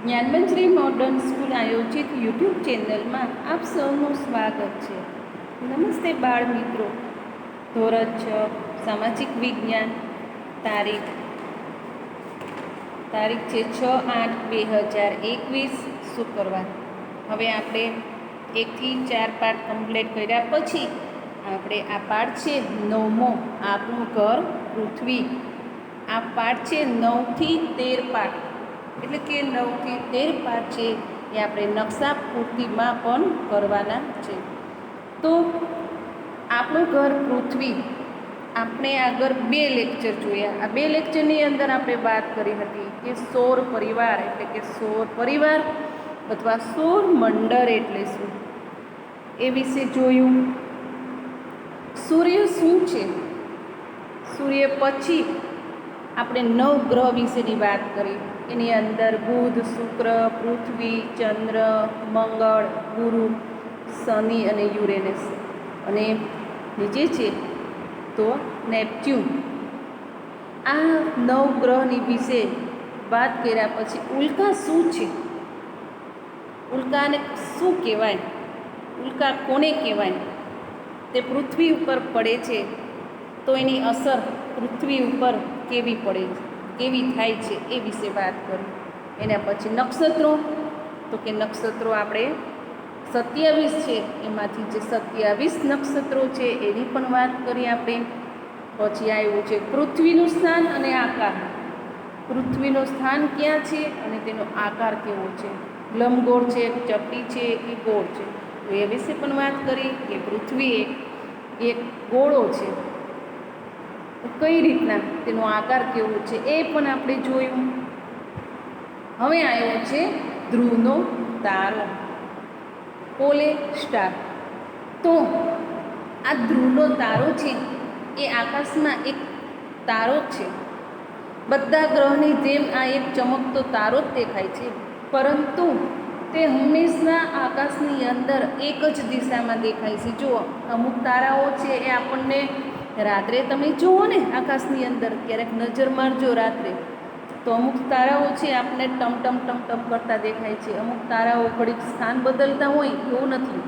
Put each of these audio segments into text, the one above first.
Gyanmanjari modern school આયોજિત YouTube ચેનલમાં આપ સૌનું સ્વાગત છે. નમસ્તે બાળ મિત્રો. ધોરણ 6 સામાજિક વિજ્ઞાન. તારીખ છે 6/8/2021 શુક્રવાર. હવે આપણે 1 થી 4 પાઠ કમ્પ્લીટ કર્યા પછી આપણે આ પાઠ છે 9મો, આપણું ઘર પૃથ્વી. આ પાઠ છે 9 થી 13 પાઠ, એટલે કે 9 થી 13 પાઠ છે એ આપણે નકશા પૂર્તિમાં પણ કરવાના છે. તો આપણું ઘર પૃથ્વી આપણે આગળ 2 લેક્ચર જોયા. આ 2 લેક્ચરની અંદર આપણે વાત કરી હતી કે સૌર પરિવાર એટલે કે સૌર પરિવાર અથવા સૌર મંડળ એટલે શું એ વિશે જોયું. સૂર્ય શું છે, સૂર્ય પછી આપણે 9 ગ્રહ વિશેની વાત કરી. એની અંદર બુધ, શુક્ર, પૃથ્વી, ચંદ્ર, મંગળ, ગુરુ, શનિ અને યુરેનસ, અને નીચે છે તો નેપચ્યુન. આ 9 ગ્રહની વિશે વાત કર્યા પછી ઉલ્કા શું છે, ઉલ્કાને શું કહેવાય, ઉલ્કા કોને કહેવાય, તે પૃથ્વી ઉપર પડે છે તો એની અસર પૃથ્વી ઉપર કેવી પડે છે, કેવી થાય છે એ વિશે વાત કરી. એના પછી નક્ષત્રો, તો કે નક્ષત્રો આપણે 27 છે, એમાંથી જે 27 નક્ષત્રો છે એની પણ વાત કરી આપણે. પછી આવ્યું છે પૃથ્વીનું સ્થાન અને આકાર. પૃથ્વીનું સ્થાન ક્યાં છે અને તેનો આકાર કેવો છે, લંબગોળ છે, ચપટી છે કે ગોળ છે, તો એ વિશે પણ વાત કરી કે પૃથ્વી એક ગોળો છે, કઈ રીતના તેનો આકાર કેવો છે એ પણ આપણે જોયું. હવે આવ્યો છે ધ્રુવનો તારો, પોલે સ્ટાર. તો આ ધ્રુવનો તારો છે એ આકાશમાં એક તારો જ છે. બધા ગ્રહની જેમ આ એક ચમકતો તારો જ દેખાય છે, પરંતુ તે હંમેશા આકાશની અંદર એક જ દિશામાં દેખાય છે. જુઓ, અમુક તારાઓ છે એ આપણને રાત્રે તમે જુઓ ને આકાશની અંદર, ક્યારેક નજર મારજો રાત્રે, તો અમુક તારાઓ છે આપણને ટમ કરતા દેખાય છે. અમુક તારાઓ ઘડીક સ્થાન બદલતા હોય એવું નથી,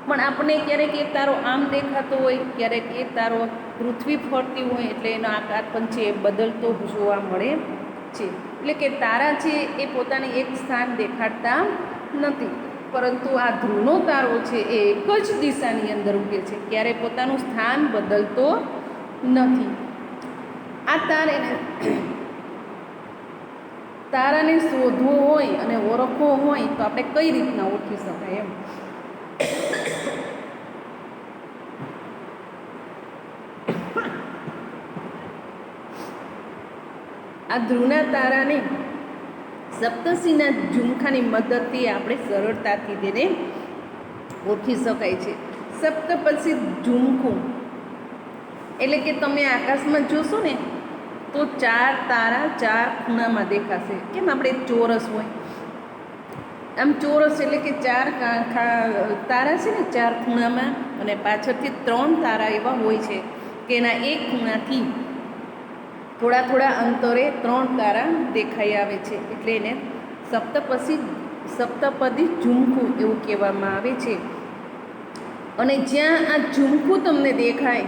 પણ આપણને ક્યારેક એ તારો આમ દેખાતો હોય, ક્યારેક એ તારો પૃથ્વી ફરતી હોય, એટલે એનો આકાર પણ છે એ બદલતો જોવા મળે છે. એટલે કે તારા છે એ પોતાને એક સ્થાન દેખાડતા નથી, પરંતુ આ ધ્રુવનો તારો છે એ એક જ દિશાની અંદર ઉગે છે, ક્યારેય પોતાનું સ્થાન બદલતો નથી. આ તારાને શોધવો હોય અને ઓળખવો હોય તો આપણે કઈ રીતના ઓળખી શકાય એમ. આ ધ્રુવના તારાને સપ્તર્ષિના ઝુમખાની મદદથી આપણે સરળતાથી તેને ઓળખી શકાય છે. સપ્તર્ષિ ઝુમખું એટલે કે તમે આકાશમાં જોશો ને તો 4 તારા 4 ખૂણામાં દેખાશે. કેમ આપણે ચોરસ હોય, આમ ચોરસ એટલે કે 4 તારા છે ને 4 ખૂણામાં, અને પાછળથી 3 તારા એવા હોય છે કે એના એક ખૂણાથી થોડા અંતરે 3 તારા દેખાઈ આવે છે, એટલે એને સપ્તપદી ઝુમખું એવું કહેવામાં આવે છે. અને જ્યાં આ ઝુમખું તમને દેખાય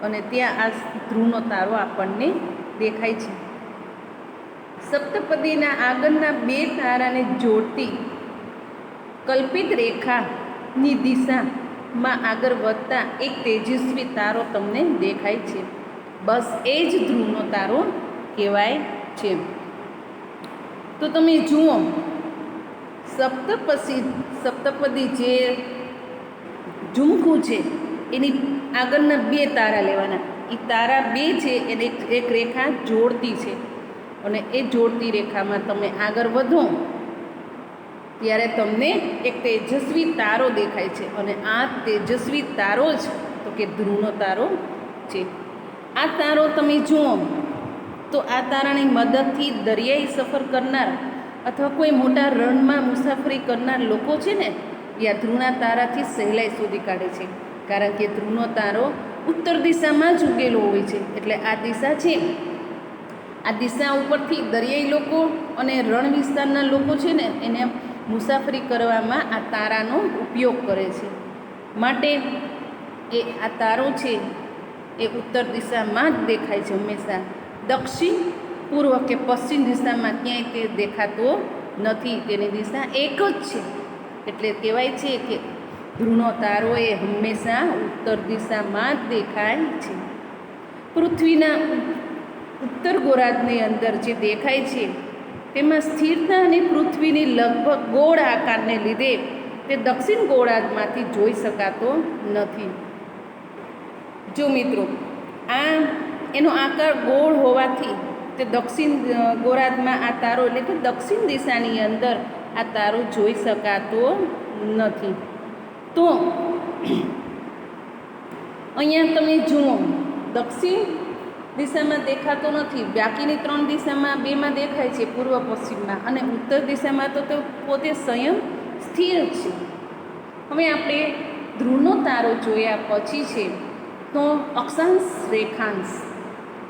અને ત્યાં આ ધ્રુવનો તારો આપણને દેખાય છે. સપ્તપદીના આગળના 2 તારાને જોડતી કલ્પિત રેખાની દિશામાં આગળ વધતા એક તેજસ્વી તારો તમને દેખાય છે. બસ એ જ ધ્રુવનો તારો કહેવાય છે. તો તમે જુઓ, સપ્તપદી જે ઝુમખું છે એની આગળના 2 તારા લેવાના. એ તારા 2 છે એને એક રેખા જોડતી છે, અને એ જોડતી રેખામાં તમે આગળ વધો ત્યારે તમને એક તેજસ્વી તારો દેખાય છે, અને આ તેજસ્વી તારો જ તો કે ધ્રુવનો તારો છે. આ તારો તમે જુઓ તો આ તારાની મદદથી દરિયાઈ સફર કરનાર અથવા કોઈ મોટા રણમાં મુસાફરી કરનાર લોકો છે ને એ આ ધ્રુવના તારાથી સહેલાઈ શોધી કાઢે છે, કારણ કે ધ્રુવનો તારો ઉત્તર દિશામાં જ ઉગેલો હોય છે. એટલે આ દિશા છે આ દિશા ઉપરથી દરિયાઈ લોકો અને રણ વિસ્તારના લોકો છે ને એને મુસાફરી કરવામાં આ તારાનો ઉપયોગ કરે છે. માટે એ આ તારો છે એ ઉત્તર દિશામાં જ દેખાય છે હંમેશા. દક્ષિણ પૂર્વ કે પશ્ચિમ દિશામાં ક્યાંય તે દેખાતો નથી. તેની દિશા એક જ છે. એટલે કહેવાય છે કે ધ્રુવનો તારો એ હંમેશા ઉત્તર દિશામાં જ દેખાય છે. પૃથ્વીના ઉત્તર ગોળાર્ધની અંદર જે દેખાય છે તેમાં સ્થિરતા અને પૃથ્વીની લગભગ ગોળ આકારને લીધે તે દક્ષિણ ગોળાર્ધમાંથી જોઈ શકાતો નથી. જો મિત્રો, આ એનો આકાર ગોળ હોવાથી તે દક્ષિણ ગોળાર્ધમાં આ તારો એટલે કે દક્ષિણ દિશાની અંદર આ તારો જોઈ શકાતો નથી. તો અહીંયા તમે જુઓ, દક્ષિણ દિશામાં દેખાતો નથી. બાકીની 3 દિશામાં 2માં દેખાય છે, પૂર્વ પશ્ચિમમાં, અને ઉત્તર દિશામાં તો તે પોતે સ્વયં સ્થિર છે. હવે આપણે ધ્રુવનો તારો જોયા પછી છે તો અક્ષાંશ રેખાંશ.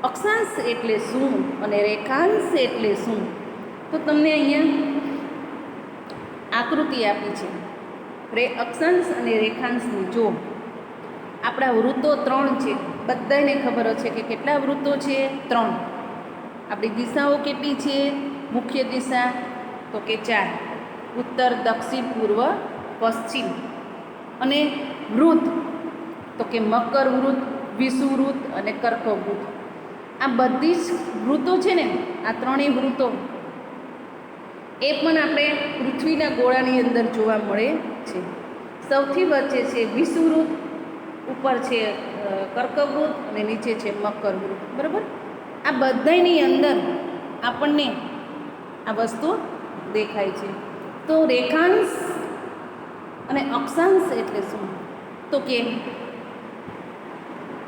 અક્ષાંશ એટલે શું અને રેખાંશ એટલે શું? તો તમને અહીંયા આકૃતિ આપી છે અક્ષાંશ અને રેખાંશની. જો આપણા વૃત્તો 3 છે, બધાને ખબર છે કે કેટલા વૃત્તો છે? 3. આપણી દિશાઓ કેટલી છે? મુખ્ય દિશા તો કે 4: ઉત્તર, દક્ષિણ, પૂર્વ, પશ્ચિમ. અને વૃત્ત તો કે મકર વૃત્ત, વિષુવવૃત્ત અને કર્કવૃત્ત. આ બધી જ વૃત્તો છે ને, આ 3 વૃત્તો એ પણ આપણે પૃથ્વીના ગોળાની અંદર જોવા મળે છે. સૌથી વચ્ચે છે વિષુવવૃત્ત, ઉપર છે કર્કવૃત્ત અને નીચે છે મકરવૃત્ત. બરાબર? આ બધાની અંદર આપણને આ વસ્તુ દેખાય છે. તો રેખાંશ અને અક્ષાંશ એટલે શું? તો કે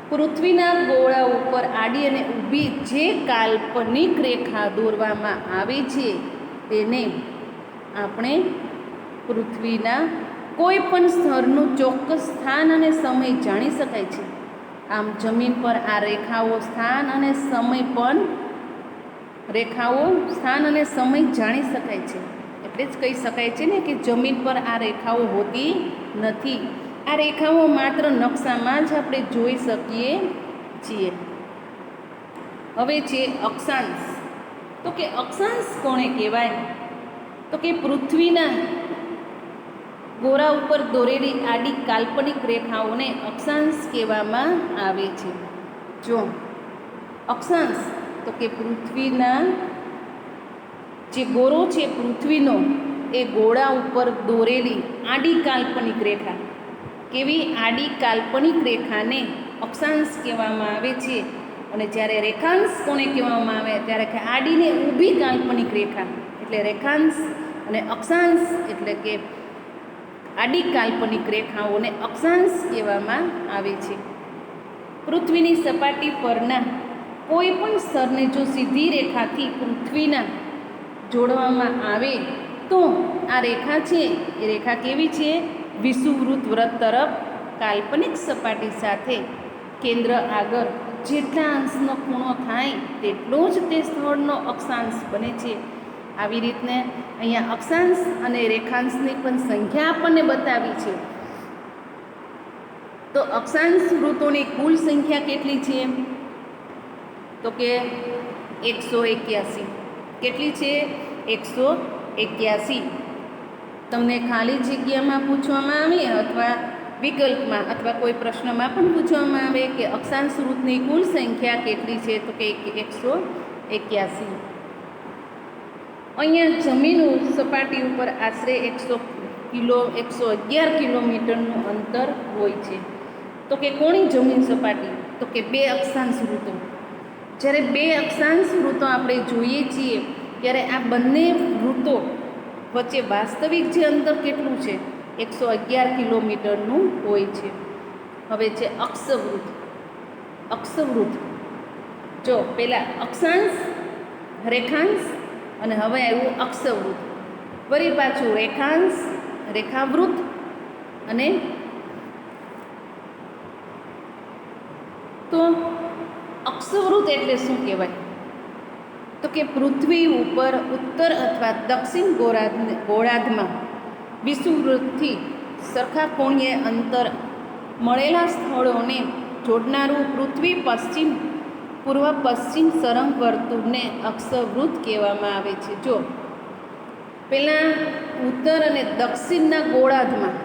પૃથ્વીના ગોળા ઉપર આડી અને ઊભી જે કાલ્પનિક રેખા દોરવામાં આવે છે તેને આપણે પૃથ્વીના કોઈ પણ સ્તરનું ચોક્કસ સ્થાન અને સમય જાણી શકાય છે. આમ જમીન પર આ રેખાઓ સ્થાન અને સમય જાણી શકાય છે. એટલે જ કહી શકાય છે ને કે જમીન પર આ રેખાઓ હોતી નથી. આ રેખાઓ માત્ર નકશામાં જ આપણે જોઈ શકીએ છીએ. હવે છે અક્ષાંશ. તો કે અક્ષાંશ કોને કહેવાય? તો કે પૃથ્વીના ગોળા ઉપર દોરેલી આડી કાલ્પનિક રેખાઓને અક્ષાંશ કહેવામાં આવે છે. જો અક્ષાંશ તો કે પૃથ્વીના જે ગોળો છે પૃથ્વીનો, એ ગોળા ઉપર દોરેલી આડી કાલ્પનિક રેખા, કેવી આડી કાલ્પનિક રેખાને અક્ષાંશ કહેવામાં આવે છે. અને જ્યારે રેખાંશ કોને કહેવામાં આવે? ત્યારે કે આડીને ઊભી કાલ્પનિક રેખા, એટલે રેખાંશ. અને અક્ષાંશ એટલે કે આડી કાલ્પનિક રેખાઓને અક્ષાંશ કહેવામાં આવે છે. પૃથ્વીની સપાટી પરના કોઈ પણ સ્તરને જો સીધી રેખાથી પૃથ્વીના જોડવામાં આવે તો આ રેખા છે એ રેખા કેવી છે? વિષુવવૃત્ત વ્રત તરફ કાલ્પનિક સપાટી સાથે કેન્દ્ર આગળ જેટલા અંશનો ખૂણો થાય તેટલો જ તે સ્થળનો અક્ષાંશ બને છે. આવી રીતને અહીંયા અક્ષાંશ અને રેખાંશની પણ સંખ્યા આપણને બતાવી છે. તો અક્ષાંશ વૃત્તોની કુલ સંખ્યા કેટલી છે? તો કે 181. કેટલી છે? 181. તમને ખાલી જગ્યામાં પૂછવામાં આવે અથવા વિકલ્પમાં અથવા કોઈ પ્રશ્નમાં પણ પૂછવામાં આવે કે અક્ષાંશ વૃત્તની કુલ સંખ્યા કેટલી છે? તો કે 181. અહીંયા જમીન સપાટી ઉપર આશરે 111 કિલોમીટરનું અંતર હોય છે. તો કે કોની જમીન સપાટી? તો કે 2 અક્ષાંશ વૃત્તો. જ્યારે 2 અક્ષાંશ વૃત્તો આપણે જોઈએ છીએ ત્યારે આ બંને વૃત્તો વચ્ચે વાસ્તવિક જે અંતર કેટલું છે? 111 કિલોમીટરનું હોય છે. હવે છે અક્ષવૃત્ત. અક્ષવૃત્ત જો પહેલાં અક્ષાંશ, રેખાંશ અને હવે આવ્યું અક્ષવૃત્ત. વળી પાછું રેખાંશ, રેખાવૃત્ત અને તો અક્ષવૃત્ત એટલે શું કહેવાય? તો કે પૃથ્વી ઉપર ઉત્તર અથવા દક્ષિણ ગોળાર્ધમાં વિષુવવૃત્તથી સરખા કોણીય અંતર મળેલા સ્થળોને જોડનારું પૃથ્વી પશ્ચિમ પૂર્વ પશ્ચિમ સરંગ વર્તુળને અક્ષવૃત્ત કહેવામાં આવે છે. જો પહેલાં ઉત્તર અને દક્ષિણના ગોળાર્ધમાં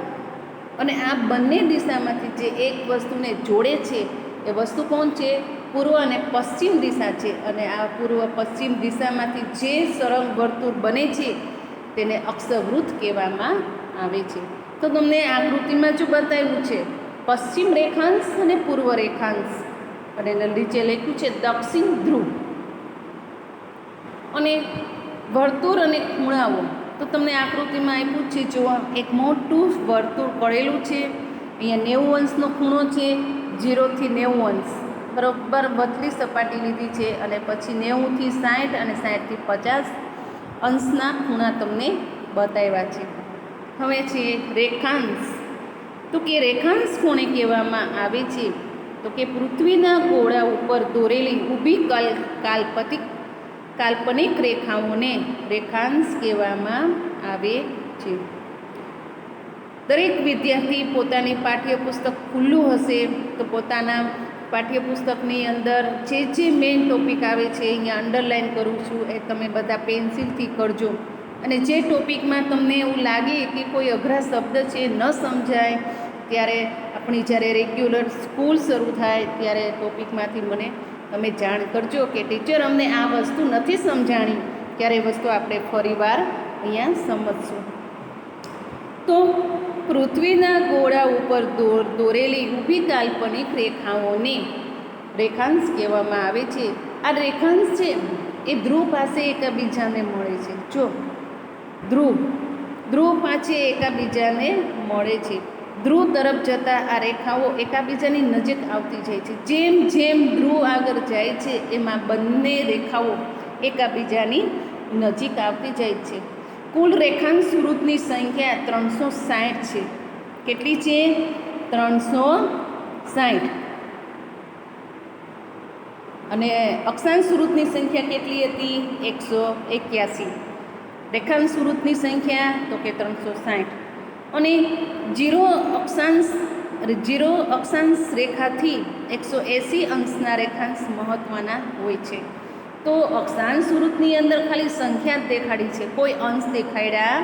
અને આ બંને દિશામાંથી જે એક વસ્તુને જોડે છે એ વસ્તુ કોણ છે? પૂર્વ અને પશ્ચિમ દિશા છે. અને આ પૂર્વ પશ્ચિમ દિશામાંથી જે સરંગ વર્તુળ બને છે તેને અક્ષવૃત્ત કહેવામાં આવે છે. તો તમને આકૃતિમાં જો બતાવ્યું છે પશ્ચિમ રેખાંશ અને પૂર્વ રેખાંશ, અને એના નીચે લખ્યું છે દક્ષિણ ધ્રુવ, અને વર્તુળ અને ખૂણાઓ. તો તમને આકૃતિમાં આપ્યું છે, જો એક મોટું વર્તુળ કરેલું છે, અહીંયા 90 અંશનો ખૂણો છે, 0 થી 90 અંશ બરાબર બદલી સપાટી લીધી છે, અને પછી 90 થી 60 અને 60 થી 50 અંશના ખૂણા તમને બતાવ્યા છે. હવે છે રેખાંશ. તો કે રેખાંશ કોને કહેવામાં આવે છે? તો કે પૃથ્વીના ગોળા ઉપર દોરેલી ઊભી કાલ્પનિક રેખાઓને રેખાંશ કહેવામાં આવે છે. દરેક વિદ્યાર્થી પોતાની પાઠ્યપુસ્તક ખુલ્લું હશે તો પોતાના પાઠ્યપુસ્તકની અંદર જે મેઇન ટૉપિક આવે છે, અહીંયા અંડરલાઇન કરું છું, એ તમે બધા પેન્સિલથી કરજો. અને જે ટૉપિકમાં તમને એવું લાગે કે કોઈ અઘરા શબ્દ છે, ન સમજાય, ત્યારે આપણી જ્યારે રેગ્યુલર સ્કૂલ શરૂ થાય ત્યારે ટૉપિકમાંથી મને તમે જાણ કરજો કે ટીચર અમને આ વસ્તુ નથી સમજાણી, ત્યારે એ વસ્તુ આપણે ફરીવાર અહીંયા સમજશું. તો પૃથ્વીના ગોળા ઉપર દોરેલી ઊભી કાલ્પનિક રેખાઓને રેખાંશ કહેવામાં આવે છે. આ રેખાંશ છે એ ધ્રુવ પાસે એકબીજાને મળે છે. જો ધ્રુવ પાસે એકબીજાને મળે છે. ધ્રુવ તરફ જતાં આ રેખાઓ એકબીજાની નજીક આવતી જાય છે. જેમ જેમ ધ્રુવ આગળ જાય છે એમાં બંને રેખાઓ એકબીજાની નજીક આવતી જાય છે. કુલ રેખાંશ વૃત્તની સંખ્યા 360 છે. કેટલી છે? 360. અને અક્ષાંશ વૃત્તની સંખ્યા કેટલી હતી? 181. રેખાંશ વૃત્તની સંખ્યા તો કે 360. અને જીરો અક્ષાંશ રેખાથી 180 અંશના રેખાંશ મહત્ત્વના હોય છે. તો અક્ષાંશ વૃત્તની અંદર ખાલી સંખ્યા જ દેખાડી છે, કોઈ અંશ દેખાડ્યા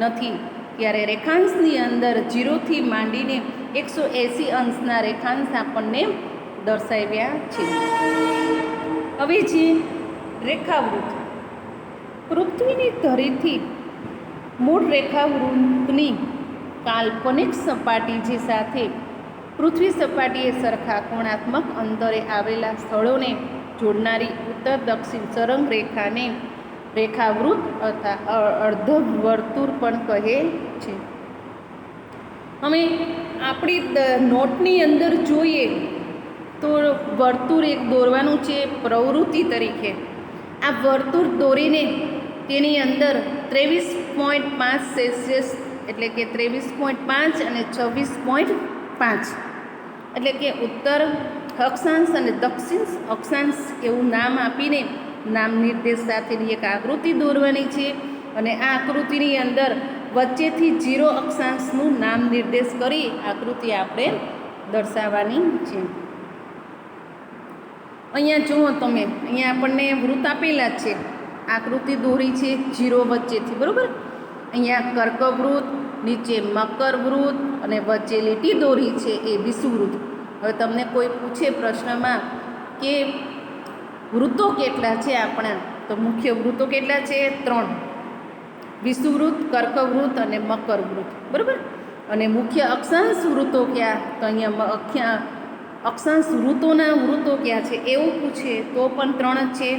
નથી. ત્યારે રેખાંશની અંદર 0થી માંડીને 180 અંશના રેખાંશ આપણને દર્શાવ્યા છે. હવે છે રેખાવૃત્ત. પૃથ્વીની ધરીથી મૂળ રેખાવૃત્તની કાલ્પનિક સપાટી જે સાથે પૃથ્વી સપાટીએ સરખા કોણાત્મક અંતરે આવેલા સ્થળોને જોડનારી ઉત્તર દક્ષિણ સરંગ રેખાને રેખાવૃત્ત અથવા અર્ધવર્તુળ પણ કહે છે. હવે આપણી નોટની અંદર જોઈએ તો વર્તુળ એક દોરવાનું છે પ્રવૃત્તિ તરીકે. આ વર્તુળ દોરીને તેની અંદર 23.5 સેલ્સિયસ એટલે કે 23.5 અને 26.5 એટલે કે ઉત્તર અક્ષાંશ અને દક્ષિણ અક્ષાંશ એવું નામ આપીને નામ નિર્દેશ સાથેની એક આકૃતિ દોરવાની છે. અને આ આકૃતિની અંદર વચ્ચેથી 0 અક્ષાંશનું નામ નિર્દેશ કરી આકૃતિ આપણે દર્શાવવાની છે. અહીંયા જુઓ તમે, અહીંયા આપણને વૃત્ત આપેલા છે, આકૃતિ દોરી છે 0 વચ્ચેથી, બરાબર. અહીંયા કર્કવૃત્ત, નીચે મકરવૃત્ત અને વચ્ચે લીટી દોરી છે એ વિષુવવૃત્ત. હવે તમને કોઈ પૂછે પ્રશ્નમાં કે વૃત્તો કેટલા છે આપણા, તો મુખ્ય વૃત્તો કેટલા છે? 3: વિષુવવૃત્ત, કર્કવૃત્ત અને મકરવૃત્ત, બરાબર. અને મુખ્ય અક્ષાંશ વૃત્તો ક્યાં? તો અહીંયા અક્ષાંશ વૃત્તોના વૃત્તો ક્યાં છે એવું પૂછે તો પણ 3 જ છે.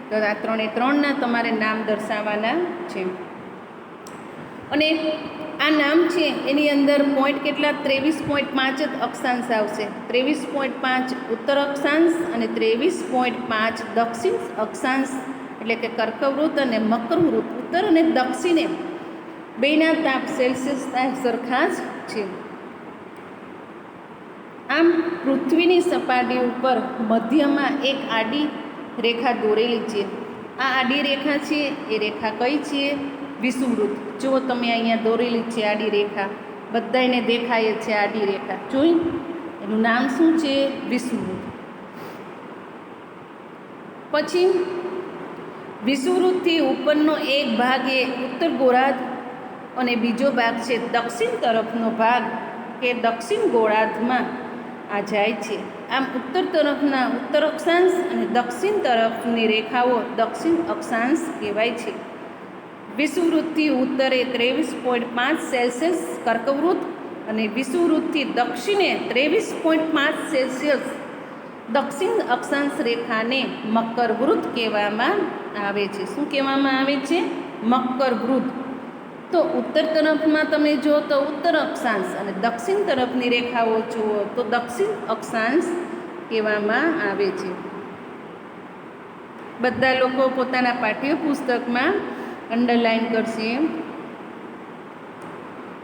તો આ 3ના તમારે નામ દર્શાવવાના છે. અને આ નામ છે એની અંદર પોઈન્ટ કેટલા? 23.5 જ અક્ષાંશ આવશે. 23.5 ઉત્તર અક્ષાંશ અને 23.5 દક્ષિણ અક્ષાંશ એટલે કે કર્કવૃત્ત અને મકરવૃત્ત. ઉત્તર અને દક્ષિણે બેના તાપ સેલ્સિયસ સરખા જ છે. આમ પૃથ્વીની સપાટી ઉપર મધ્યમાં એક આડી રેખા દોરેલી છે. આ આડી રેખા છે એ રેખા કઈ છે? વિષુવવૃત્ત. જો તમે અહીંયા દોરેલી છે આડી રેખા, બધાને દેખાય છે આડી રેખા, જોઈ? એનું નામ શું છે? વિષુવવૃત્ત. પછી વિષુવવૃત્તથી ઉપરનો એક ભાગ એ ઉત્તર ગોળાર્ધ અને બીજો ભાગ છે દક્ષિણ તરફનો ભાગ કે દક્ષિણ ગોળાર્ધમાં આ જાય છે. આમ ઉત્તર તરફના ઉત્તર અક્ષાંશ અને દક્ષિણ તરફની રેખાઓ દક્ષિણ અક્ષાંશ કહેવાય છે. વિષુવવૃત્તથી ઉત્તરે 23.5 સેલ્સિયસ કર્કવૃત્ત અને વિષુવવૃત્તથી દક્ષિણે 23.5 સેલ્સિયસ દક્ષિણ અક્ષાંશ રેખાને મકરવૃત્ત કહેવામાં આવે છે. શું કહેવામાં આવે છે? મકરવૃત્ત. તો ઉત્તર તરફમાં તમે જુઓ તો ઉત્તર અક્ષાંશ અને દક્ષિણ તરફની રેખાઓ જુઓ તો દક્ષિણ અક્ષાંશ કહેવામાં આવે છે. બધા લોકો પોતાના પાઠ્યપુસ્તકમાં અંડરલાઈન કરશે.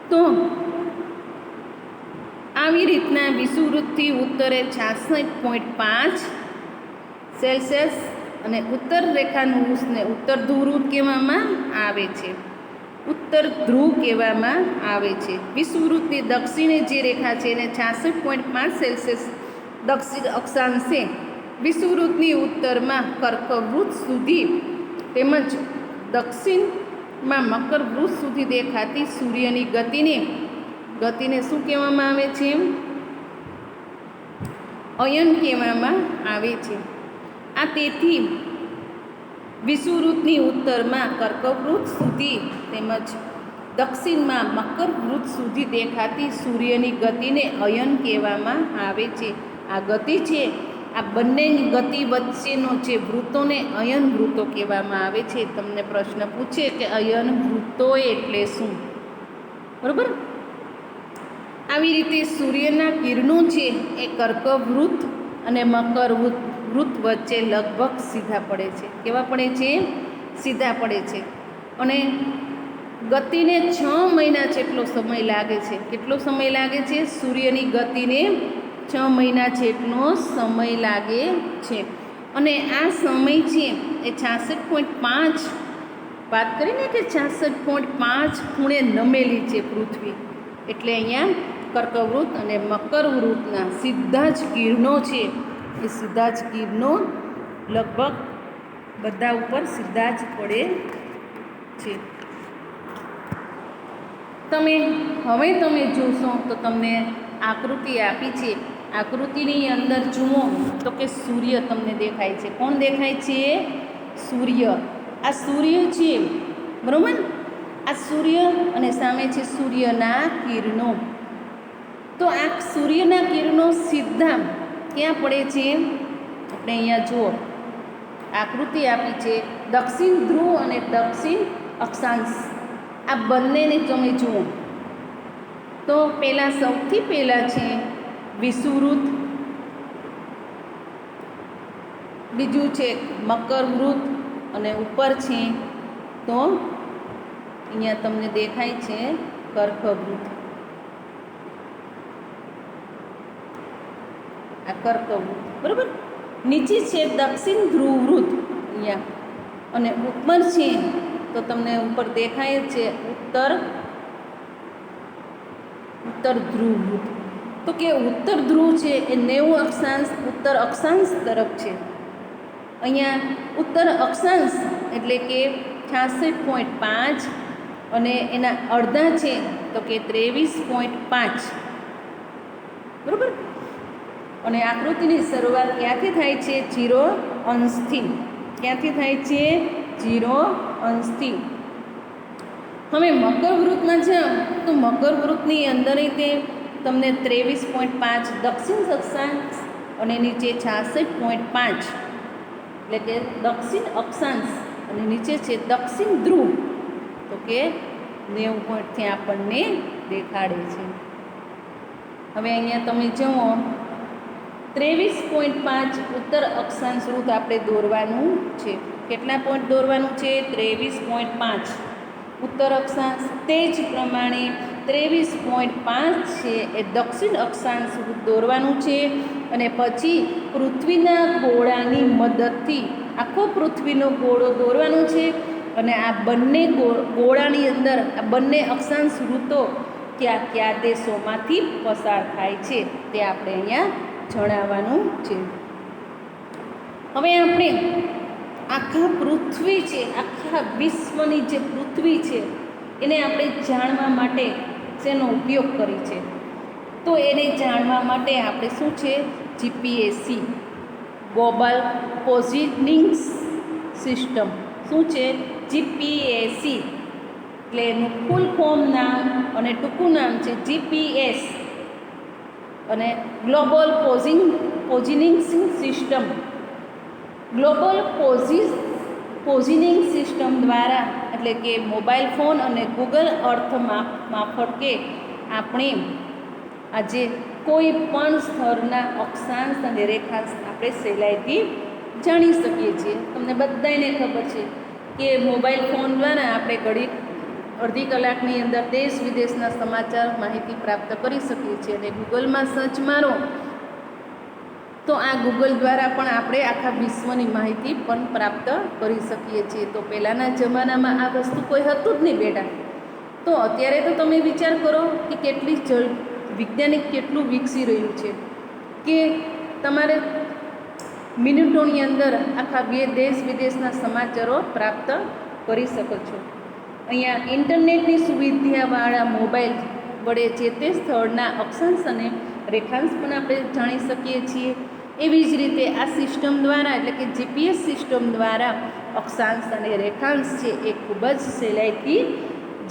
તો આવી રીતના વિષુવવૃત્તથી ઉત્તરે 66.5 સેલ્સિયસ અને ઉત્તર રેખાનું ઉત્તર ધ્રુવવૃત્ત કહેવામાં આવે છે. ઉત્તર ધ્રુવ કહેવામાં આવે છે. વિષુવવૃત્તની દક્ષિણે જે રેખા છે એને 66.5 સેલ્સિયસ દક્ષિણ અક્ષાંશે, વિષુવવૃત્તની ઉત્તરમાં કર્કવૃત્ત સુધી તેમજ દક્ષિણમાં મકરવૃત્ત સુધી દેખાતી સૂર્યની ગતિને શું કહેવામાં આવે છે? અયન કહેવામાં આવે છે. આ તેથી વિષુવવૃત્તની ઉત્તરમાં કર્કવૃત્ત સુધી તેમજ દક્ષિણમાં મકરવૃત્ત સુધી દેખાતી સૂર્યની ગતિને અયન કહેવામાં આવે છે. આ ગતિ છે, આ બંનેની ગતિ વચ્ચેનો જે વૃત્તોને અયન વૃત્તો કહેવામાં આવે છે. તમને પ્રશ્ન પૂછે કે અયન વૃત્તો એટલે શું? બરાબર. આવી રીતે સૂર્યના કિરણો છે એ કર્કવૃત્ત અને મકરવૃત્ત વચ્ચે લગભગ સીધા પડે છે. કેવા પડે છે? સીધા પડે છે. અને ગતિને 6 મહિના જેટલો સમય લાગે છે. કેટલો સમય લાગે છે? સૂર્યની ગતિને 6 મહિના જેટલો સમય લાગે છે. અને આ સમય છે એ 66.5, વાત કરીને કે 66.5 ખૂણે નમેલી છે પૃથ્વી. એટલે અહીંયા કર્કવૃત્ત અને મકરવૃત્તના સીધા જ કિરણો છે એ સીધા જ કિરણો લગભગ બધા ઉપર સીધા જ પડે છે. હવે તમે જોશો તો તમને આકૃતિ આપી છે. આકૃતિની અંદર જુઓ તો કે સૂર્ય તમને દેખાય છે. કોણ દેખાય છે? સૂર્ય. આ સૂર્ય છે, બરાબર. આ સૂર્ય અને સામે છે સૂર્યના કિરણો. તો આ સૂર્યના કિરણો સીધા ક્યાં પડે છે? આપણે અહીંયા જુઓ આકૃતિ આપી છે. દક્ષિણ ધ્રુવ અને દક્ષિણ અક્ષાંશ આ બંનેને તમે જુઓ તો સૌથી પહેલાં છે વિષુવવૃત્ત, બીજું છે મકરવૃત્ત અને ઉપર છે તો અહીંયા તમને દેખાય છે કર્કવૃત્ત. આ કર્કવૃત્ત, બરાબર. નીચે છે દક્ષિણ ધ્રુવવૃત્ત અહીંયા, અને ઉપર છે તો તમને ઉપર દેખાય છે ઉત્તર ધ્રુવવૃત્ત. તો કે ઉત્તર ધ્રુવ છે એ 90 અક્ષાંશ ઉત્તર અક્ષાંશ તરફ છે. અહીંયા ઉત્તર અક્ષાંશ એટલે કે 66.5 અને એના અડધા છે તો કે 23.5, બરાબર. અને આકૃતિની શરૂઆત ક્યાંથી થાય છે? 0 અંશથી. ક્યાંથી થાય છે? 0 અંશથી. હવે મકરવૃત્તમાં જાઓ તો મકરવૃત્તની અંદર તે તમને 23.5 દક્ષિણ અક્ષાંશ અને નીચે 66.5 એટલે કે દક્ષિણ અક્ષાંશ અને નીચે છે દક્ષિણ ધ્રુવ તો કે 90 પોઈન્ટથી આપણને દેખાડે છે. હવે અહીંયા તમે જુઓ 23.5 ઉત્તર અક્ષાંશ વૃત્ત આપણે દોરવાનું છે. કેટલા પોઈન્ટ દોરવાનું છે? 23.5 ઉત્તર અક્ષાંશ. તે જ પ્રમાણે 23.5 છે એ દક્ષિણ અક્ષાંશ વૃત્ત દોરવાનું છે. અને પછી પૃથ્વીના ગોળાની મદદથી આખો પૃથ્વીનો ગોળો દોરવાનો છે અને આ બંને ગોળાની અંદર આ બંને અક્ષાંશ વૃત્તો કયા કયા દેશોમાંથી પસાર થાય છે તે આપણે અહીંયા જણાવવાનું છે. હવે આપણે આખા પૃથ્વી છે, આખા વિશ્વની જે પૃથ્વી છે એને આપણે જાણવા માટે શેનો ઉપયોગ કરી છે? તો એને જાણવા માટે આપણે શું છે? GPSC, global positioning system. શું છે? જીપીએસસી. એટલે એનું ફૂલ ફોર્મ નામ અને ટૂંકું નામ છે જીપીએસ અને global positioning system. Global positioning system દ્વારા એટલે કે મોબાઈલ ફોન અને ગૂગલ અર્થ મારફતે આપણે આજે કોઈ પણ સ્થળના અક્ષાંશ અને રેખાંશ આપણે સહેલાઈથી જાણી શકીએ છીએ. તમને બધાને ખબર છે કે મોબાઈલ ફોન દ્વારા આપણે ઘડી અડધી કલાકની અંદર દેશ વિદેશના સમાચાર માહિતી પ્રાપ્ત કરી શકીએ છીએ. અને ગૂગલમાં સર્ચ મારો તો આ ગૂગલ દ્વારા પણ આપણે આખા વિશ્વની માહિતી પણ પ્રાપ્ત કરી શકીએ છીએ. તો પહેલાંના જમાનામાં આ વસ્તુ કોઈ હતું જ નહીં બેટા. તો અત્યારે તો તમે વિચાર કરો કે કેટલી વિજ્ઞાનિક કેટલું વિકસી રહ્યું છે કે તમારે મિનિટોની અંદર આખા દેશ વિદેશના સમાચારો પ્રાપ્ત કરી શકો છો. અહીંયા ઇન્ટરનેટની સુવિધાવાળા મોબાઈલ વડે જે તે સ્થળના અક્ષાંશ અને રેખાંશ પણ આપણે જાણી શકીએ છીએ. એવી જ રીતે આ સિસ્ટમ દ્વારા એટલે કે જીપીએસ સિસ્ટમ દ્વારા અક્ષાંશ અને રેખાંશ છે એ ખૂબ જ સહેલાઈથી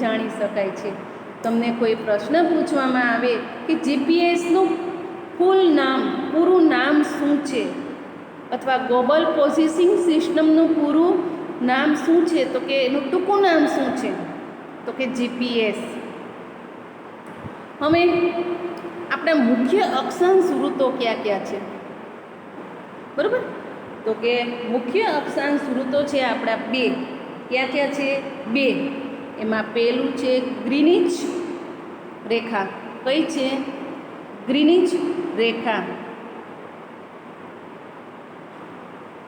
જાણી શકાય છે. તમને કોઈ પ્રશ્ન પૂછવામાં આવે કે જીપીએસનું પૂરું નામ શું છે અથવા ગ્લોબલ પોઝિશનિંગ સિસ્ટમનું પૂરું નામ શું છે તો કે એનું ટૂંકું નામ શું છે તો કે જીપીએસ. હવે આપણા મુખ્ય અક્ષાંશ વૃત્તો કયા કયા છે? બરાબર, તો કે મુખ્ય અક્ષાંશ વૃત્તો છે આપણા બે. કયા કયા છે? બે. એમાં પહેલું છે ગ્રીનિચ રેખા. કઈ છે? ગ્રીનિચ રેખા.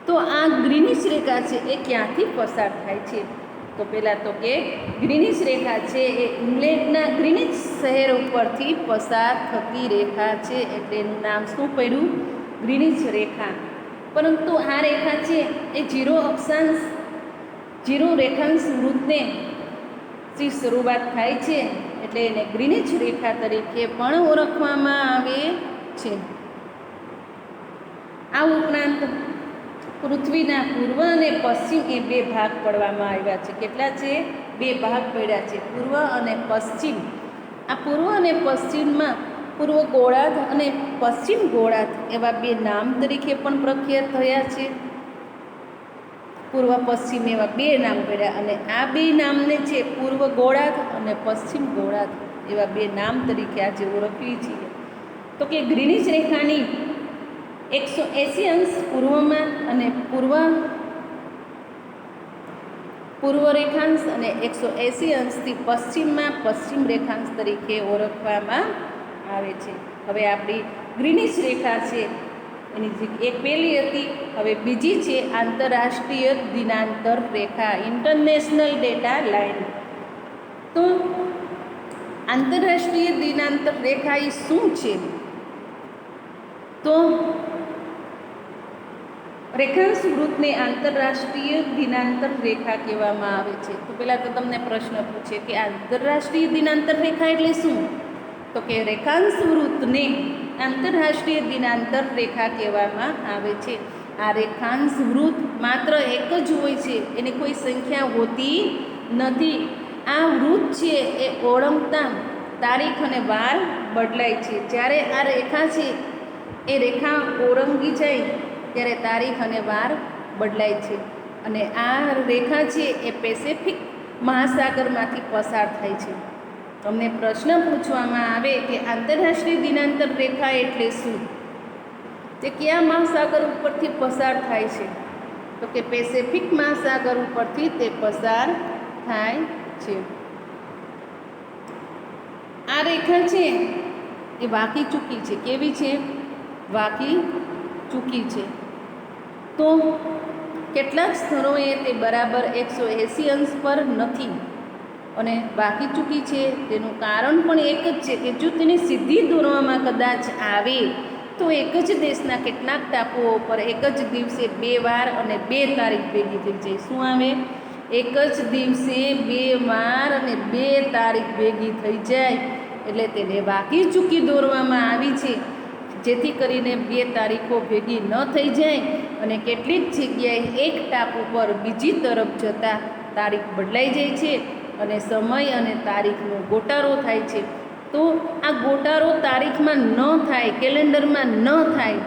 તો આ ગ્રીનિચ રેખા છે એ ક્યાંથી પસાર થાય છે? તો પહેલાં તો કે ગ્રીનિચ રેખા છે એ ઇંગ્લેન્ડના ગ્રીનિચ શહેર ઉપરથી પસાર થતી રેખા છે. એટલે એનું નામ શું પડ્યું? ગ્રીનિચ રેખા. પરંતુ આ રેખા છે એ જીરો રેખાંશ વૃત્તને થી શરૂઆત થાય છે એટલે એને ગ્રીનિચ રેખા તરીકે પણ ઓળખવામાં આવે છે. આ ઉપરાંત પૃથ્વીના પૂર્વ અને પશ્ચિમ એ બે ભાગ પાડવામાં આવ્યા છે. કેટલા છે? બે ભાગ પડ્યા છે, પૂર્વ અને પશ્ચિમ. આ પૂર્વ અને પશ્ચિમમાં પૂર્વ ગોળાર્ધ અને પશ્ચિમ ગોળાર્ધ એવા બે નામ તરીકે પણ પ્રખ્યાત થયા છે. પૂર્વ પશ્ચિમ એવા બે નામ પડ્યા અને આ બે નામને છે પૂર્વ ગોળાર્ધ અને પશ્ચિમ ગોળાર્ધ એવા બે નામ તરીકે આજે ઓળખીએ છીએ. તો કે ગ્રીનિચ રેખાની 180 અંશ પૂર્વમાં અને પૂર્વ રેખાંશ અને 180 અંશથી પશ્ચિમમાં પશ્ચિમ રેખાંશ તરીકે ઓળખવામાં આવે છે. હવે આપણી ગ્રીનિચ રેખા છે એની જે એક પહેલી હતી, હવે બીજી છે આંતરરાષ્ટ્રીય દિનાંતર રેખા, ઇન્ટરનેશનલ ડેટા લાઇન. તો આંતરરાષ્ટ્રીય દિનાંતર રેખા એ શું છે? તો રેખાંશ વૃત્તને આંતરરાષ્ટ્રીય દિનાંતર રેખા કહેવામાં આવે છે. તો પહેલાં તો તમને પ્રશ્ન પૂછે કે આંતરરાષ્ટ્રીય દિનાંતર રેખા એટલે શું? તો કે રેખાંશ વૃત્તને આંતરરાષ્ટ્રીય દિનાંતર રેખા કહેવામાં આવે છે. આ રેખાંશ વૃત્ત માત્ર એક જ હોય છે, એની કોઈ સંખ્યા હોતી નથી. આ વૃત્ત છે એ ઓળંગતા તારીખ અને વાર બદલાય છે. જ્યારે આ રેખા છે એ રેખા ઓળંગી જાય ત્યારે તારીખ અને વાર બદલાય છે. અને આ રેખા છે એ પેસિફિક મહાસાગરમાંથી પસાર થાય છે. તમને પ્રશ્ન પૂછવામાં આવે કે આંતરરાષ્ટ્રીય દિનાંતર રેખા એટલે શું? તે કયા મહાસાગર ઉપરથી પસાર થાય છે? તો કે પેસિફિક મહાસાગર ઉપરથી તે પસાર થાય છે. આ રેખા છે એ વાંકી ચૂકી છે. કેવી છે? વાંકી ચૂકી છે. તો કેટલાક સ્થળોએ તે બરાબર 180 અંશ પર નથી અને વાકી ચૂકી છે. તેનું કારણ પણ એક જ છે કે જો તેને સીધી દોરવામાં કદાચ આવે તો એક જ દેશના કેટલાક ટાપુઓ પર એક જ દિવસે 2 વાર અને 2 તારીખ ભેગી થઈ જાય. શું આવે? એક જ દિવસે 2 વાર અને 2 તારીખ ભેગી થઈ જાય, એટલે તેને વાકી ચૂકી દોરવામાં આવી છે, જેથી કરીને 2 તારીખો ભેગી ન થઈ જાય અને કેટલીક જગ્યાએ એક ટાપુ પર બીજી તરફ જતાં તારીખ બદલાઈ જાય છે અને સમય અને તારીખનો ગોટાળો થાય છે. તો આ ગોટાળો તારીખમાં ન થાય, કેલેન્ડરમાં ન થાય,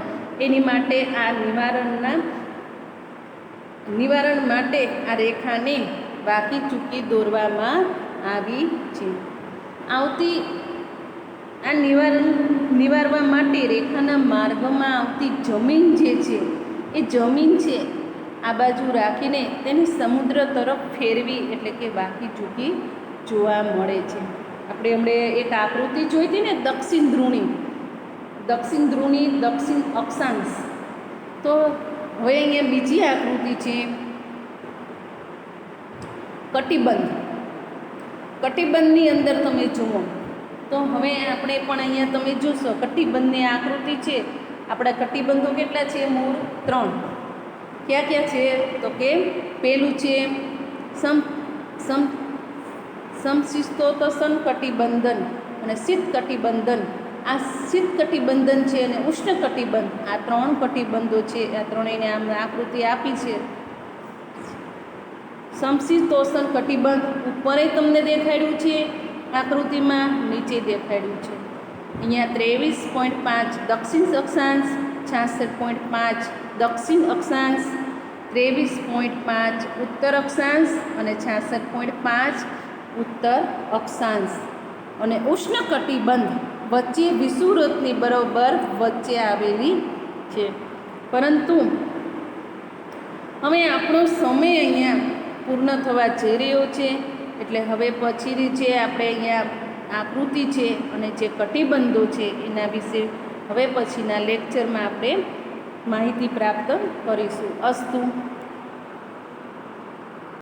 એની માટે આ નિવારણ માટે આ રેખાને વાકી ચૂકી દોરવામાં આવી છે. આ નિવારવા માટે રેખાના માર્ગમાં આવતી જમીન જે છે એ જમીન છે આ બાજુ રાખીને તેને સમુદ્ર તરફ ફેરવી એટલે કે વાકી ચૂકી જોવા મળે છે. આપણે હમણાં એક આકૃતિ જોઈ હતી ને, દક્ષિણ ધ્રુવની દક્ષિણ અક્ષાંશ. તો હવે અહીંયા બીજી આકૃતિ છે કટિબંધની અંદર તમે જુઓ તો હવે આપણે પણ અહીંયા તમે જોશો કટિબંધની આકૃતિ છે. આપણા કટિબંધો કેટલા છે? મૂળ 3. ક્યાં ક્યાં છે? તો કે પેલું છે સમશીતોષ્ણ કટિબંધન અને શીત કટિબંધન. આ શીત કટિબંધન છે અને ઉષ્ણ કટિબંધ, આ 3 કટિબંધો છે. આ ત્રણેયને આમ આકૃતિ આપી છે. સમશીતોષ્ણ કટિબંધ ઉપરે તમને દેખાડ્યું છે આકૃતિમાં, નીચે દેખાડ્યું છે. અહીંયા 23.5 દક્ષિણ અક્ષાંશ, 66.5 દક્ષિણ અક્ષાંશ, 23.5 ઉત્તર અક્ષાંશ અને 66.5 ઉત્તર અક્ષાંશ. અને ઉષ્ણ કટિબંધ વચ્ચે વિષુવવૃત્તની બરોબર વચ્ચે આવેલી છે. પરંતુ હવે આપણો સમય અહીંયા પૂર્ણ થવા જઈ રહ્યો છે, એટલે હવે પછીની જે આપણે અહીંયા આકૃતિ છે અને જે કટિબંધો છે એના વિશે હવે પછીના લેક્ચરમાં આપણે માહિતી પ્રાપ્ત કરીશું. અસ્તુ.